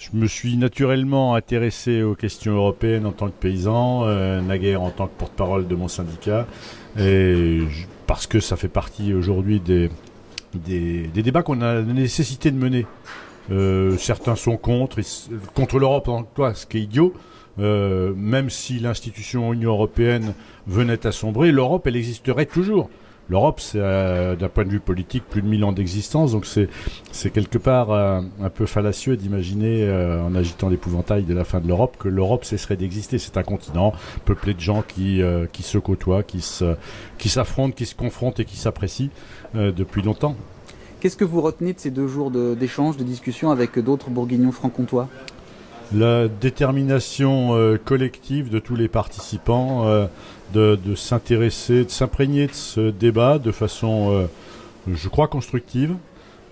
Je me suis naturellement intéressé aux questions européennes en tant que paysan, naguère en tant que porte-parole de mon syndicat, parce que ça fait partie aujourd'hui des débats qu'on a la nécessité de mener. Certains sont contre l'Europe en toi, ce qui est idiot. Même si l'institution Union européenne venait à sombrer, l'Europe, elle existerait toujours. L'Europe, c'est d'un point de vue politique plus de 1000 ans d'existence, donc c'est quelque part un peu fallacieux d'imaginer, en agitant l'épouvantail de la fin de l'Europe, que l'Europe cesserait d'exister. C'est un continent peuplé de gens qui se côtoient, qui s'affrontent, qui se confrontent et qui s'apprécient depuis longtemps. Qu'est-ce que vous retenez de ces 2 jours d'échanges, de discussions avec d'autres bourguignons franc-comtois? La détermination collective de tous les participants de s'intéresser, de s'imprégner de ce débat de façon, je crois, constructive,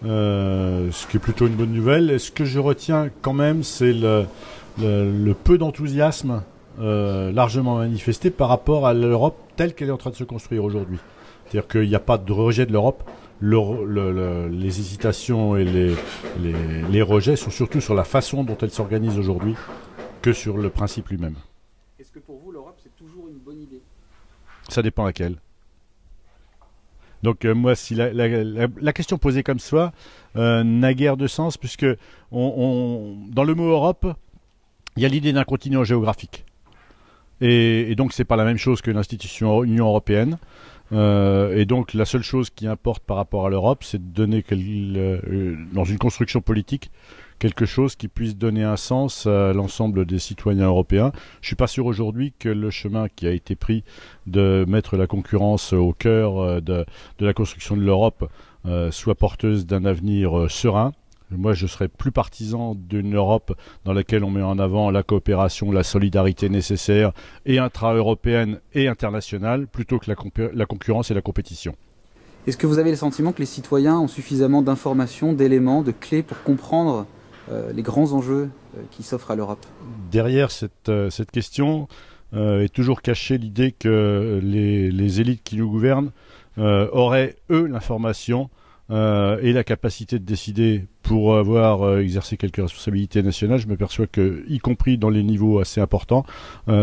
ce qui est plutôt une bonne nouvelle. Et ce que je retiens quand même, c'est le peu d'enthousiasme largement manifesté par rapport à l'Europe telle qu'elle est en train de se construire aujourd'hui. C'est-à-dire qu'il n'y a pas de rejet de l'Europe. Les hésitations et les rejets sont surtout sur la façon dont elle s'organise aujourd'hui que sur le principe lui-même. Est-ce que pour vous, l'Europe, c'est toujours une bonne idée? Ça dépend laquelle. Donc moi, si la question posée comme ça n'a guère de sens, puisque dans le mot Europe, il y a l'idée d'un continent géographique. Et donc c'est pas la même chose que l'institution Union européenne. Et donc la seule chose qui importe par rapport à l'Europe, c'est de donner dans une construction politique quelque chose qui puisse donner un sens à l'ensemble des citoyens européens. Je suis pas sûr aujourd'hui que le chemin qui a été pris de mettre la concurrence au cœur de la construction de l'Europe soit porteuse d'un avenir serein. Moi, je serais plus partisan d'une Europe dans laquelle on met en avant la coopération, la solidarité nécessaire, et intra-européenne et internationale, plutôt que la concurrence et la compétition. Est-ce que vous avez le sentiment que les citoyens ont suffisamment d'informations, d'éléments, de clés pour comprendre les grands enjeux qui s'offrent à l'Europe? Derrière cette question est toujours cachée l'idée que les élites qui nous gouvernent auraient, eux, l'information et la capacité de décider pour avoir exercé quelques responsabilités nationales. Je me perçois que, y compris dans les niveaux assez importants,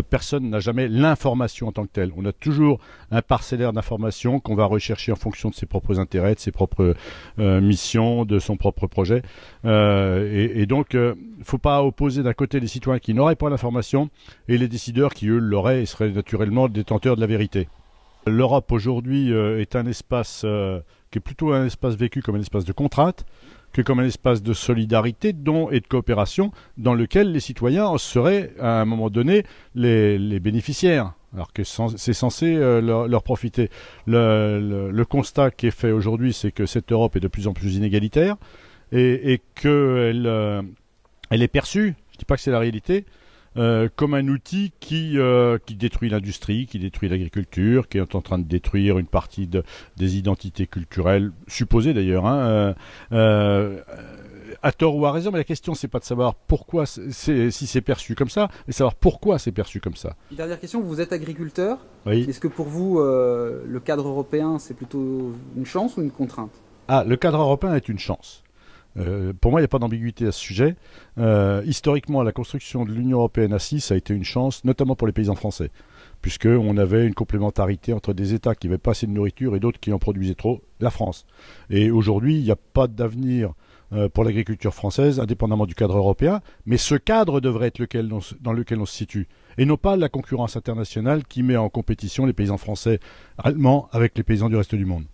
personne n'a jamais l'information en tant que telle. On a toujours un parcellaire d'informations qu'on va rechercher en fonction de ses propres intérêts, de ses propres missions, de son propre projet. Et donc, il ne faut pas opposer d'un côté les citoyens qui n'auraient pas l'information et les décideurs qui, eux, l'auraient et seraient naturellement détenteurs de la vérité. L'Europe aujourd'hui est un espace qui est plutôt un espace vécu comme un espace de contrainte que comme un espace de solidarité, de don et de coopération dans lequel les citoyens en seraient à un moment donné les bénéficiaires, alors que c'est censé leur profiter. Le constat qui est fait aujourd'hui, c'est que cette Europe est de plus en plus inégalitaire et qu'elle est perçue, je ne dis pas que c'est la réalité, comme un outil qui détruit l'industrie, qui détruit l'agriculture, qui est en train de détruire une partie des identités culturelles, supposées d'ailleurs, à tort ou à raison, mais la question c'est pas de savoir pourquoi si c'est perçu comme ça, mais savoir pourquoi c'est perçu comme ça. Une dernière question, vous êtes agriculteur. Oui. Est-ce que pour vous, le cadre européen, c'est plutôt une chance ou une contrainte? Le cadre européen est une chance. Pour moi, il n'y a pas d'ambiguïté à ce sujet. Historiquement, la construction de l'Union européenne assise, ça a été une chance, notamment pour les paysans français, puisqu'on avait une complémentarité entre des États qui n'avaient pas assez de nourriture et d'autres qui en produisaient trop, la France. Et aujourd'hui, il n'y a pas d'avenir pour l'agriculture française, indépendamment du cadre européen, mais ce cadre devrait être dans lequel on se situe, et non pas la concurrence internationale qui met en compétition les paysans français allemands avec les paysans du reste du monde.